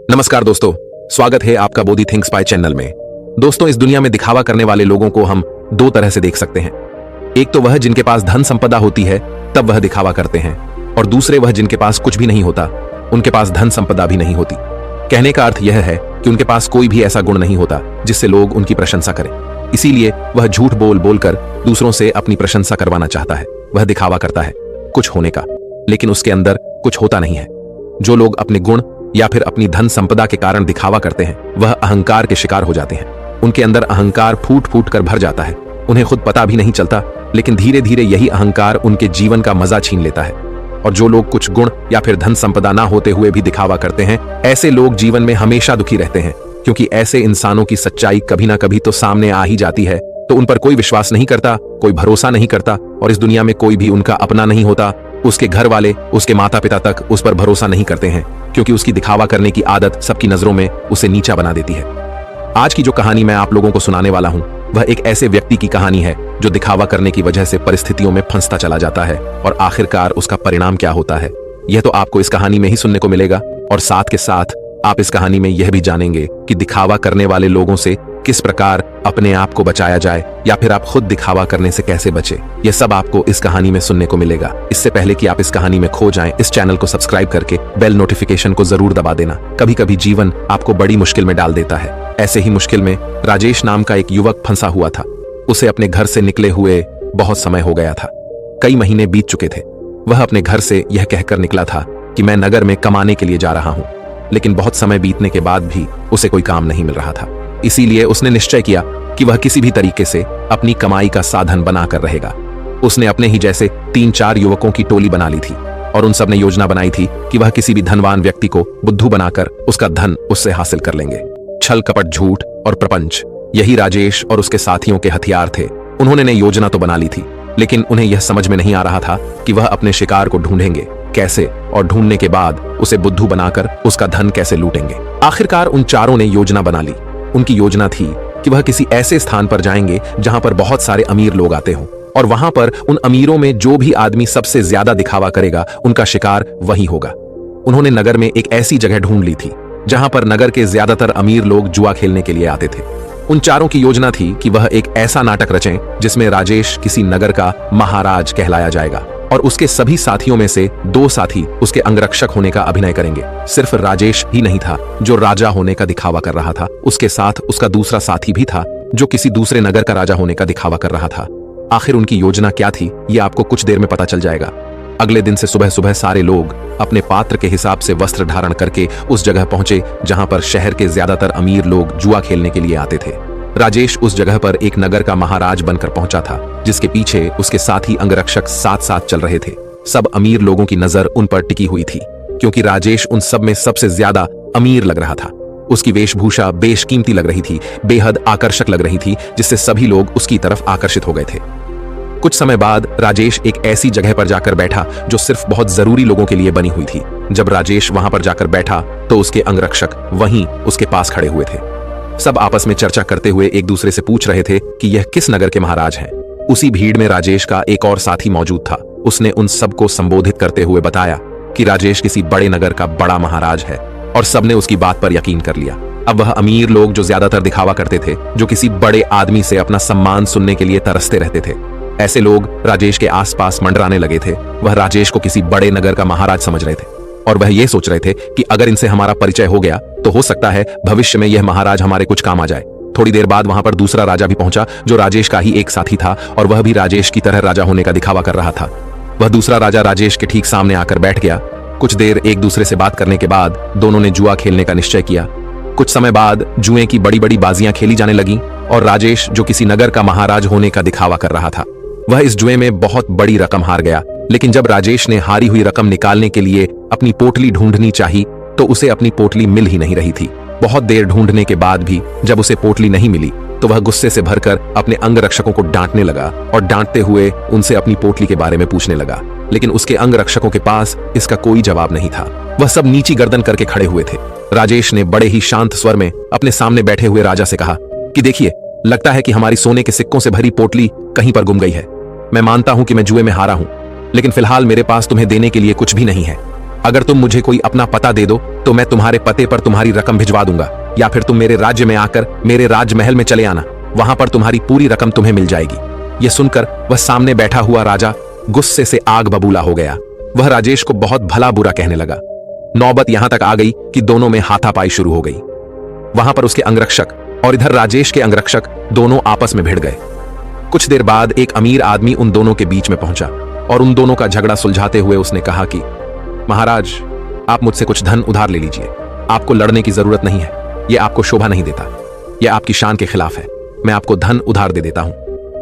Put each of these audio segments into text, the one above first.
नमस्कार दोस्तों, स्वागत है आपका बोधी थिंक्स बाय चैनल में। दोस्तों, इस दुनिया में दिखावा करने वाले लोगों को हम दो तरह से देख सकते हैं। एक तो वह जिनके पास धन संपदा होती है तब वह दिखावा करते हैं, और दूसरे वह जिनके पास कुछ भी नहीं होता, उनके पास धन संपदा भी नहीं होती। कहने का अर्थ यह है कि उनके पास कोई भी ऐसा गुण नहीं होता जिससे लोग उनकी प्रशंसा करें। इसीलिए वह झूठ बोल बोलकर दूसरों से अपनी प्रशंसा करवाना चाहता है। वह दिखावा करता है कुछ होने का, लेकिन उसके अंदर कुछ होता नहीं है। जो लोग अपने गुण या फिर अपनी धन संपदा के कारण दिखावा करते हैं, वह अहंकार के शिकार हो जाते हैं। उनके अंदर अहंकार फूट फूट कर भर जाता है। उन्हें खुद पता भी नहीं चलता, लेकिन धीरे धीरे यही अहंकार उनके जीवन का मजा छीन लेता है। और जो लोग कुछ गुण या फिर धन संपदा ना होते हुए भी दिखावा करते हैं, ऐसे लोग जीवन में हमेशा दुखी रहते हैं, क्योंकि ऐसे इंसानों की सच्चाई कभी ना कभी तो सामने आ ही जाती है। तो उन पर कोई विश्वास नहीं करता, कोई भरोसा नहीं करता, और इस दुनिया में कोई भी उनका अपना नहीं होता। उसके घर वाले, उसके माता पिता तक उस पर भरोसा नहीं करते हैं, क्योंकि उसकी दिखावा करने की आदत सबकी नजरों में उसे नीचा बना देती है। आज की जो कहानी मैं आप लोगों को सुनाने वाला हूं, वह एक ऐसे व्यक्ति की कहानी है जो दिखावा करने की वजह से परिस्थितियों में फंसता चला जाता है, और आखिरकार उसका परिणाम क्या होता है, यह तो आपको इस कहानी में ही सुनने को मिलेगा। और साथ के साथ आप इस कहानी में यह भी जानेंगे कि दिखावा करने वाले लोगों से किस प्रकार अपने आप को बचाया जाए, या फिर आप खुद दिखावा करने से कैसे बचे। यह सब आपको इस कहानी में सुनने को मिलेगा। इससे पहले कि आप इस कहानी में खो जाएं, इस चैनल को सब्सक्राइब करके बेल नोटिफिकेशन को जरूर दबा देना। कभी कभी जीवन आपको बड़ी मुश्किल में डाल देता है। ऐसे ही मुश्किल में राजेश नाम का एक युवक फंसा हुआ था। उसे अपने घर से निकले हुए बहुत समय हो गया था। कई महीने बीत चुके थे। वह अपने घर से यह कहकर निकला था कि मैं नगर में कमाने के लिए जा रहा हूं, लेकिन बहुत समय बीतने के बाद भी उसे कोई काम नहीं मिल रहा था। इसीलिए उसने निश्चय किया कि वह किसी भी तरीके से अपनी कमाई का साधन बनाकर रहेगा। उसने अपने ही जैसे 3-4 युवकों की टोली बना ली थी, और उन सब ने योजना बनाई थी कि वह किसी भी धनवान व्यक्ति को बुद्धू बनाकर उसका धन उससे हासिल कर लेंगे। छल कपट, झूठ और प्रपंच, यही राजेश और उसके साथियों के हथियार थे। उन्होंने योजना तो बना ली थी, लेकिन उन्हें यह समझ में नहीं आ रहा था कि वह अपने शिकार को ढूंढेंगे कैसे, और ढूंढने के बाद उसे बुद्धू बनाकर उसका धन कैसे लूटेंगे। आखिरकार उन चारों ने योजना बना ली। उनकी योजना थी कि वह किसी ऐसे स्थान पर जाएंगे जहां पर बहुत सारे अमीर लोग आते हों, और वहां पर उन अमीरों में जो भी आदमी सबसे ज्यादा दिखावा करेगा, उनका शिकार वही होगा। उन्होंने नगर में एक ऐसी जगह ढूंढ ली थी जहां पर नगर के ज्यादातर अमीर लोग जुआ खेलने के लिए आते थे। उन चारों की योजना थी कि वह एक ऐसा नाटक रचें जिसमें राजेश किसी नगर का महाराज कहलाया जाएगा, और उसके सभी साथियों में से 2 साथी उसके अंगरक्षक होने का अभिनय करेंगे। सिर्फ राजेश ही नहीं था जो राजा होने का दिखावा कर रहा था, उसके साथ उसका दूसरा साथी भी था जो किसी दूसरे नगर का राजा होने का दिखावा कर रहा था। आखिर उनकी योजना क्या थी, ये आपको कुछ देर में पता चल जाएगा। अगले दिन से सुबह सुबह सारे लोग अपने पात्र के हिसाब से वस्त्र धारण करके उस जगह पहुंचे जहां पर शहर के ज्यादातर अमीर लोग जुआ खेलने के लिए आते थे। राजेश उस जगह पर एक नगर का महाराज बनकर पहुंचा था, जिसके पीछे उसके साथी अंगरक्षक साथ साथ चल रहे थे। सब अमीर लोगों की नजर उन पर टिकी हुई थी, क्योंकि राजेश उन सब में सबसे ज्यादा अमीर लग रहा था। उसकी वेशभूषा बेशकीमती लग रही थी, बेहद आकर्षक लग रही थी, जिससे सभी लोग उसकी तरफ आकर्षित हो गए थे। कुछ समय बाद राजेश एक ऐसी जगह पर जाकर बैठा जो सिर्फ बहुत जरूरी लोगों के लिए बनी हुई थी। जब राजेश वहां पर जाकर बैठा तो उसके अंगरक्षक वहीं उसके पास खड़े हुए थे। सब आपस में चर्चा करते हुए एक दूसरे से पूछ रहे थे कि यह किस नगर के महाराज हैं। उसी भीड़ में राजेश का एक और साथी मौजूद था। उसने उन सबको संबोधित करते हुए बताया कि राजेश किसी बड़े नगर का बड़ा महाराज है, और सबने उसकी बात पर यकीन कर लिया। अब वह अमीर लोग जो ज्यादातर दिखावा करते थे, जो किसी बड़े आदमी से अपना सम्मान सुनने के लिए तरसते रहते थे, ऐसे लोग राजेश के आसपास मंडराने लगे थे। वह राजेश को किसी बड़े नगर का महाराज समझ रहे थे, और वह ये सोच रहे थे कि अगर इनसे हमारा परिचय हो गया तो हो सकता है भविष्य में यह महाराज हमारे कुछ काम आ जाए। थोड़ी देर बाद वहां पर दूसरा राजा भी पहुंचा जो राजेश का ही एक साथी था, और वह भी राजेश की तरह राजा होने का दिखावा कर रहा था। वह दूसरा राजा राजेश के ठीक सामने आकर बैठ गया। कुछ देर एक दूसरे से बात करने के बाद दोनों ने जुआ खेलने का निश्चय किया। कुछ समय बाद जुए की बड़ी बड़ी बाजियां खेली जाने लगीं, और राजेश जो किसी नगर का महाराज होने का दिखावा कर रहा था, वह इस जुए में बहुत बड़ी रकम हार गया। लेकिन जब राजेश ने हारी हुई रकम निकालने के लिए अपनी पोटली ढूंढनी चाही तो उसे अपनी पोटली मिल ही नहीं रही थी। बहुत देर ढूंढने के बाद भी जब उसे पोटली नहीं मिली तो वह गुस्से से भरकर अपने अंगरक्षकों को डांटने लगा, और डांटते हुए उनसे अपनी पोटली के बारे में पूछने लगा। लेकिन उसके अंगरक्षकों के पास इसका कोई जवाब नहीं था। वह सब नीची गर्दन करके खड़े हुए थे। राजेश ने बड़े ही शांत स्वर में अपने सामने बैठे हुए राजा से कहा कि देखिए, लगता है कि हमारी सोने के सिक्कों से भरी पोटली कहीं पर गुम गई है। मैं मानता हूं कि मैं जुए में हारा हूं, लेकिन फिलहाल मेरे पास तुम्हें देने के लिए कुछ भी नहीं है। अगर तुम मुझे कोई अपना पता दे दो तो मैं तुम्हारे पते पर तुम्हारी रकम भिजवा दूंगा, या फिर तुम मेरे राज्य में आकर मेरे राजमहल में चले आना, वहां पर तुम्हारी पूरी रकम तुम्हें मिल जाएगी। यह सुनकर वह सामने बैठा हुआ राजा गुस्से से आग बबूला हो गया। वह राजेश को बहुत भला बुरा कहने लगा। नौबत यहां तक आ गई कि दोनों में हाथापाई शुरू हो गई। वहां पर उसके अंगरक्षक और इधर राजेश के अंगरक्षक दोनों आपस में भिड़ गए। कुछ देर बाद एक अमीर आदमी उन दोनों के बीच में पहुंचा और उन दोनों का झगड़ा सुलझाते हुए उसने कहा कि महाराज, आप मुझसे कुछ धन उधार ले लीजिए। आपको लड़ने की जरूरत नहीं है, यह आपको शोभा नहीं देता, यह आपकी शान के खिलाफ है। मैं आपको धन उधार दे देता हूं,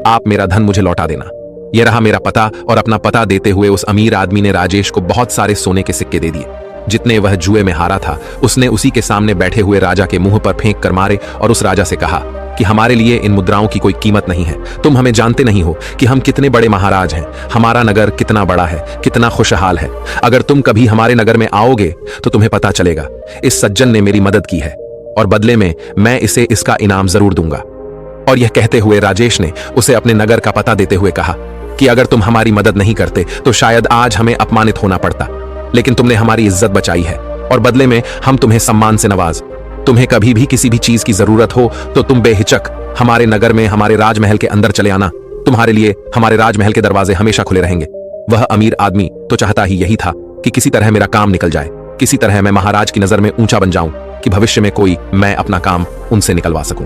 आप मेरा धन मुझे लौटा देना। यह रहा मेरा पता। और अपना पता देते हुए उस अमीर आदमी ने राजेश को बहुत सारे सोने के सिक्के दे दिए। जितने वह जुए में हारा था उसने उसी के सामने बैठे हुए राजा के मुंह पर फेंक कर मारे और उस राजा से कहा कि हमारे लिए इन मुद्राओं की कोई कीमत नहीं है। तुम हमें जानते नहीं हो कि हम कितने बड़े महाराज हैं, हमारा नगर कितना बड़ा है, कितना खुशहाल है। अगर तुम कभी हमारे नगर में आओगे तो तुम्हें पता चलेगा। इस सज्जन ने मेरी मदद की है और बदले में मैं इसे इसका इनाम जरूर दूंगा। और यह कहते हुए राजेश ने उसे अपने नगर का पता देते हुए कहा कि अगर तुम हमारी मदद नहीं करते तो शायद आज हमें अपमानित होना पड़ता, लेकिन तुमने हमारी इज्जत बचाई है और बदले में हम तुम्हें सम्मान से नवाज। तुम्हें कभी भी किसी भी चीज की जरूरत हो तो तुम बेहिचक हमारे नगर में हमारे राजमहल के अंदर चले आना। तुम्हारे लिए हमारे राजमहल के दरवाजे हमेशा खुले रहेंगे। वह अमीर आदमी तो चाहता ही यही था कि किसी तरह मेरा काम निकल जाए, किसी तरह मैं महाराज की नजर में ऊंचा बन जाऊं कि भविष्य में कोई मैं अपना काम उनसे निकलवा सकूं।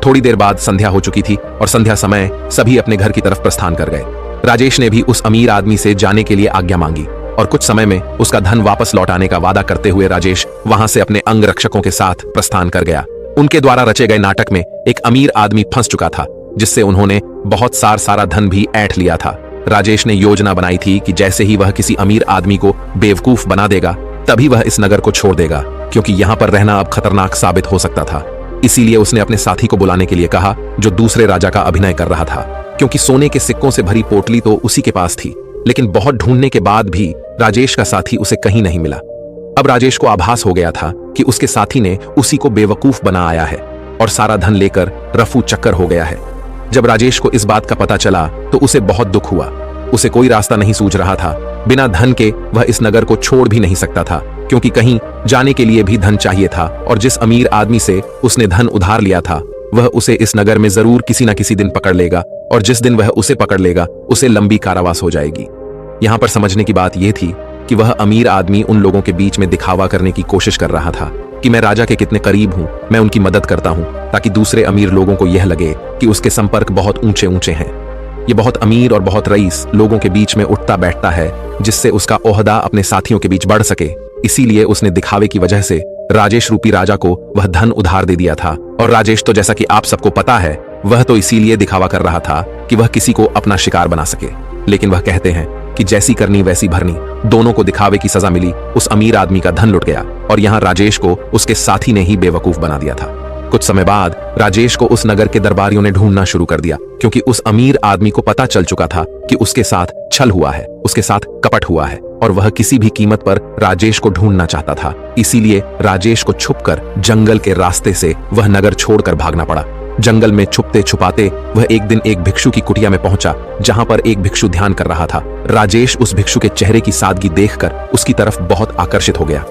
थोड़ी देर बाद संध्या हो चुकी थी और संध्या समय सभी अपने घर की तरफ प्रस्थान कर गए। राजेश ने भी उस अमीर आदमी से जाने के लिए आज्ञा मांगी और कुछ समय में उसका धन वापस लौटाने का वादा करते हुए राजेश वहां से अपने अंगरक्षकों के साथ प्रस्थान कर गया। उनके द्वारा रचे गए नाटक में एक अमीर आदमी फंस चुका था, जिससे उन्होंने बहुत सारा धन भी ऐंठ लिया था। राजेश ने योजना बनाई थी कि जैसे ही वह किसी अमीर आदमी को बेवकूफ बना देगा तभी वह इस नगर को छोड़ देगा, क्योंकि यहाँ पर रहना अब खतरनाक साबित हो सकता था। इसीलिए उसने अपने साथी को बुलाने के लिए कहा जो दूसरे राजा का अभिनय कर रहा था, क्योंकि सोने के सिक्कों से भरी पोटली तो उसी के पास थी। लेकिन बहुत ढूंढने के बाद भी राजेश का साथी उसे कहीं नहीं मिला। अब राजेश को आभास हो गया था कि उसके साथी ने उसी को बेवकूफ बना आया है और सारा धन लेकर रफू चक्कर हो गया है। जब राजेश को इस बात का पता चला तो उसे बहुत दुख हुआ। उसे कोई रास्ता नहीं सूझ रहा था। बिना धन के वह इस नगर को छोड़ भी नहीं सकता था, क्योंकि कहीं जाने के लिए भी धन चाहिए था और जिस अमीर आदमी से उसने धन उधार लिया था वह उसे इस नगर में जरूर किसी न किसी दिन पकड़ लेगा और जिस दिन वह उसे पकड़ लेगा उसे लंबी कारावास हो जाएगी। यहां पर समझने की बात यह थी कि वह अमीर आदमी उन लोगों के बीच में दिखावा करने की कोशिश कर रहा था कि मैं राजा के कितने करीब हूं, मैं उनकी मदद करता हूं, ताकि दूसरे अमीर लोगों को यह लगे कि उसके संपर्क बहुत ऊंचे ऊंचे हैं। ये बहुत अमीर और बहुत रईस लोगों के बीच में उठता बैठता है, जिससे उसका ओहदा अपने साथियों के बीच बढ़ सके। इसीलिए उसने दिखावे की वजह से राजेश रूपी राजा को वह धन उधार दे दिया था। और राजेश तो जैसा कि आप सबको पता है वह तो इसीलिए दिखावा कर रहा था कि वह किसी को अपना शिकार बना सके। लेकिन वह कहते हैं कि जैसी करनी वैसी भरनी, दोनों को दिखावे की सजा मिली। उस अमीर आदमी का धन लुट गया और यहाँ राजेश को उसके साथी ने ही बेवकूफ बना दिया था। कुछ समय बाद राजेश को उस नगर के दरबारियों ने ढूंढना शुरू कर दिया, क्योंकि उस अमीर आदमी को पता चल चुका था कि उसके साथ छल हुआ है, उसके साथ कपट हुआ है और वह किसी भी कीमत पर राजेश को ढूंढना चाहता था। इसीलिए राजेश को छुपकर जंगल के रास्ते से वह नगर छोड़कर भागना पड़ा। जंगल में छुपते छुपाते वह एक दिन एक भिक्षु की कुटिया में पहुंचा, जहां पर एक भिक्षु ध्यान कर रहा था। राजेश उस भिक्षु के चेहरे की सादगी देखकर उसकी तरफ बहुत आकर्षित हो गया।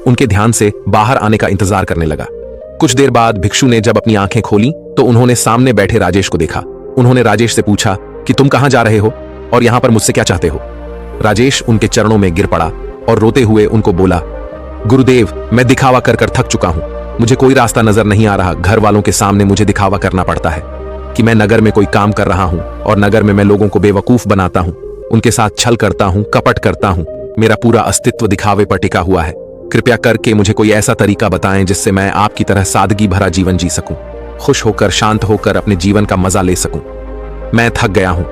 उनके ध्यान से बाहर आने का इंतजार करने लगा। कुछ देर बाद भिक्षु ने जब अपनी आंखें खोली तो उन्होंने सामने बैठे राजेश को देखा। उन्होंने राजेश से पूछा कि तुम कहां जा रहे हो और यहां पर मुझसे क्या चाहते हो। राजेश उनके चरणों में गिर पड़ा और रोते हुए उनको बोला, गुरुदेव, मैं दिखावा कर कर थक चुका हूं, मुझे कोई रास्ता नजर नहीं आ रहा। घर वालों के सामने मुझे दिखावा करना पड़ता है कि मैं नगर में कोई काम कर रहा हूं और नगर में मैं लोगों को बेवकूफ बनाता हूं, उनके साथ छल करता हूं, कपट करता हूं। मेरा पूरा अस्तित्व दिखावे पर टिका हुआ है। कृपया करके मुझे कोई ऐसा तरीका बताएं जिससे मैं आपकी तरह सादगी भरा जीवन जी सकूं, खुश होकर शांत होकर अपने जीवन का मजा ले सकूं। मैं थक गया हूं।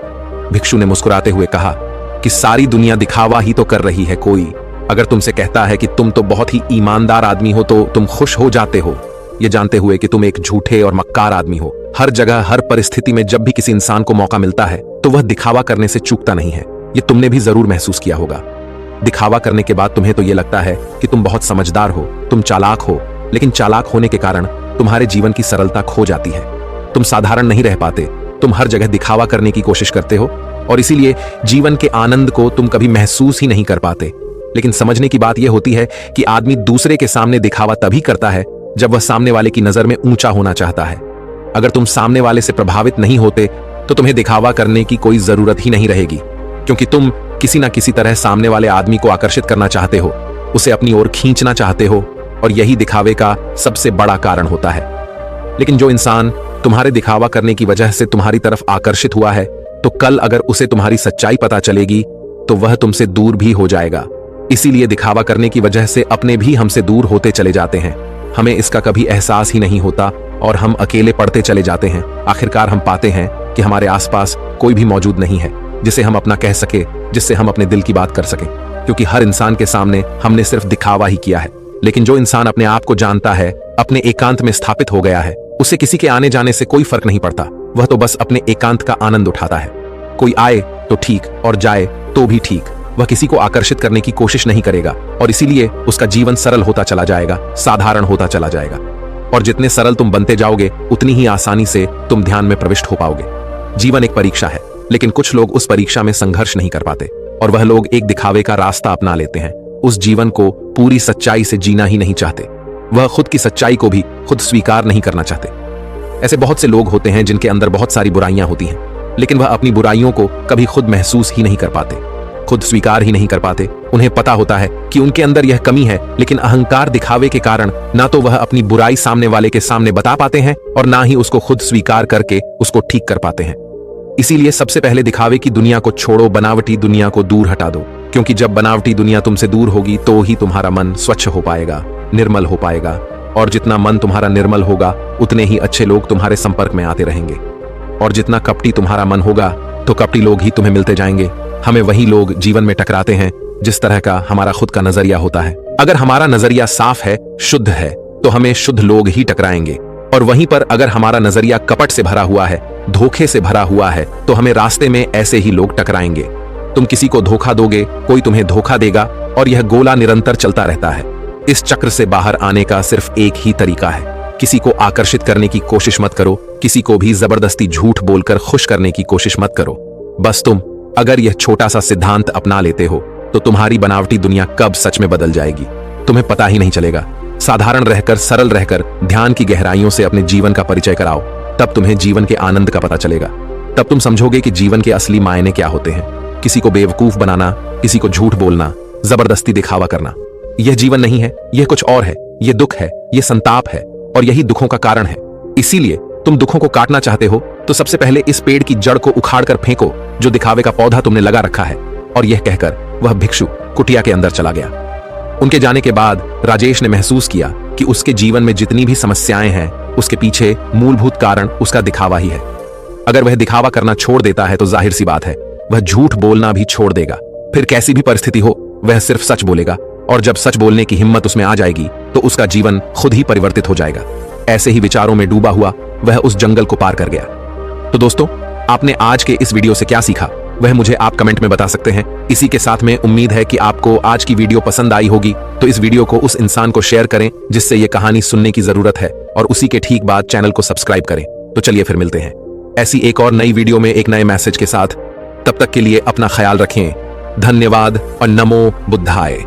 भिक्षु ने मुस्कुराते हुए कहा कि सारी दुनिया दिखावा ही तो कर रही है। कोई अगर तुमसे कहता है कि तुम तो बहुत ही ईमानदार आदमी हो तो तुम खुश हो जाते हो, ये जानते हुए कि तुम एक झूठे और मक्कार आदमी हो। हर जगह हर परिस्थिति में जब भी किसी इंसान को मौका मिलता है तो वह दिखावा करने से चूकता नहीं है। ये तुमने भी जरूर महसूस किया होगा। दिखावा करने के बाद तुम्हें तो ये लगता है कि तुम बहुत समझदार हो, तुम चालाक हो, लेकिन चालाक होने के कारण तुम्हारे जीवन की सरलता खो जाती है। तुम साधारण नहीं रह पाते, तुम हर जगह दिखावा करने की कोशिश करते हो और इसीलिए जीवन के आनंद को तुम कभी महसूस ही नहीं कर पाते। लेकिन समझने की बात यह होती है कि आदमी दूसरे के सामने दिखावा तभी करता है जब वह सामने वाले की नजर में ऊंचा होना चाहता है। अगर तुम सामने वाले से प्रभावित नहीं होते तो तुम्हें दिखावा करने की कोई जरूरत ही नहीं रहेगी, क्योंकि तुम किसी ना किसी तरह सामने वाले आदमी को आकर्षित करना चाहते हो, उसे अपनी ओर खींचना चाहते हो, और यही दिखावे का सबसे बड़ा कारण होता है। लेकिन जो इंसान तुम्हारे दिखावा करने की वजह से तुम्हारी तरफ आकर्षित हुआ है, तो कल अगर उसे तुम्हारी सच्चाई पता चलेगी तो वह तुमसे दूर भी हो जाएगा। इसीलिए दिखावा करने की वजह से अपने भी हमसे दूर होते चले जाते हैं। हमें इसका कभी एहसास ही नहीं होता और हम अकेले पड़ते चले जाते हैं। आखिरकार हम पाते हैं कि हमारे आसपास कोई भी मौजूद नहीं है जिसे हम अपना कह सके, जिससे हम अपने दिल की बात कर सकें, क्योंकि हर इंसान के सामने हमने सिर्फ दिखावा ही किया है। लेकिन जो इंसान अपने आप को जानता है, अपने एकांत में स्थापित हो गया है, उसे किसी के आने जाने से कोई फर्क नहीं पड़ता। वह तो बस अपने एकांत का आनंद उठाता है। कोई आए तो ठीक और जाए तो भी ठीक। वह किसी को आकर्षित करने की कोशिश नहीं करेगा और इसीलिए उसका जीवन सरल होता चला जाएगा, साधारण होता चला जाएगा। और जितने सरल तुम बनते जाओगे उतनी ही आसानी से तुम ध्यान में प्रविष्ट हो पाओगे। जीवन एक परीक्षा है, लेकिन कुछ लोग उस परीक्षा में संघर्ष नहीं कर पाते और वह लोग एक दिखावे का रास्ता अपना लेते हैं। उस जीवन को पूरी सच्चाई से जीना ही नहीं चाहते। वह खुद की सच्चाई को भी खुद स्वीकार नहीं करना चाहते। ऐसे बहुत से लोग होते हैं जिनके अंदर बहुत सारी बुराइयां होती हैं, लेकिन वह अपनी बुराइयों को कभी खुद महसूस ही नहीं कर पाते, खुद स्वीकार ही नहीं कर पाते। उन्हें पता होता है कि उनके अंदर यह कमी है, लेकिन अहंकार दिखावे के कारण ना तो वह अपनी बुराई सामने वाले के सामने बता पाते हैं और ना ही उसको खुद स्वीकार करके उसको ठीक कर पाते हैं। इसीलिए सबसे पहले दिखावे की दुनिया को छोड़ो, बनावटी दुनिया को दूर हटा दो, क्योंकि जब बनावटी दुनिया तुमसे दूर होगी तो ही तुम्हारा मन स्वच्छ हो पाएगा, निर्मल हो पाएगा। और जितना मन तुम्हारा निर्मल होगा उतने ही अच्छे लोग तुम्हारे संपर्क में आते रहेंगे, और जितना कपटी तुम्हारा मन होगा तो कपटी लोग ही तुम्हें मिलते जाएंगे। हमें वही लोग जीवन में टकराते हैं जिस तरह का हमारा खुद का नजरिया होता है। अगर हमारा नजरिया साफ है, शुद्ध है, तो हमें शुद्ध लोग ही टकराएंगे, और वहीं पर अगर हमारा नजरिया कपट से भरा हुआ है, धोखे से भरा हुआ है, तो हमें रास्ते में ऐसे ही लोग टकराएंगे। तुम किसी को धोखा दोगे, कोई तुम्हें धोखा देगा, और यह गोला निरंतर चलता रहता है। इस चक्र से बाहर आने का सिर्फ एक ही तरीका है। किसी को आकर्षित करने की कोशिश मत करो, किसी को भी जबरदस्ती झूठ बोलकर खुश करने की कोशिश मत करो। बस तुम अगर यह छोटा सा सिद्धांत अपना लेते हो तो तुम्हारी बनावटी दुनिया कब सच में बदल जाएगी तुम्हें पता ही नहीं चलेगा। साधारण रहकर, सरल रहकर, ध्यान की गहराइयों से अपने जीवन का परिचय कराओ, तब तुम्हें जीवन के आनंद का पता चलेगा। तब तुम समझोगे कि जीवन के असली मायने क्या होते हैं। किसी को बेवकूफ बनाना, किसी को झूठ बोलना, जबरदस्ती दिखावा करना, यह जीवन नहीं है, यह कुछ और है। यह दुख है, यह संताप है, और यही दुखों का कारण है। इसीलिए तुम दुखों को काटना चाहते हो तो सबसे पहले इस पेड़ की जड़ को उखाड़कर फेंको जो दिखावे का पौधा तुमने लगा रखा है। और यह कहकर वह भिक्षु कुटिया के अंदर चला गया। उनके जाने के बाद राजेश ने महसूस किया कि उसके जीवन में जितनी भी समस्याएं हैं उसके पीछे मूलभूत कारण उसका दिखावा ही है। अगर वह दिखावा करना छोड़ देता है तो जाहिर सी बात है वह झूठ बोलना भी छोड़ देगा। फिर कैसी भी परिस्थिति हो वह सिर्फ सच बोलेगा, और जब सच बोलने की हिम्मत उसमें आ जाएगी तो उसका जीवन खुद ही परिवर्तित हो जाएगा। ऐसे ही विचारों में डूबा हुआ वह उस जंगल को पार कर गया। तो दोस्तों, आपने आज के इस वीडियो से क्या सीखा वह मुझे आप कमेंट में बता सकते हैं। इसी के साथ में उम्मीद है कि आपको आज की वीडियो पसंद आई होगी, तो इस वीडियो को उस इंसान को शेयर करें जिससे ये कहानी सुनने की जरूरत है, और उसी के ठीक बाद चैनल को सब्सक्राइब करें। तो चलिए फिर मिलते हैं ऐसी एक और नई वीडियो में एक नए मैसेज के साथ। तब तक के लिए अपना ख्याल रखें। धन्यवाद और नमो बुद्धाय।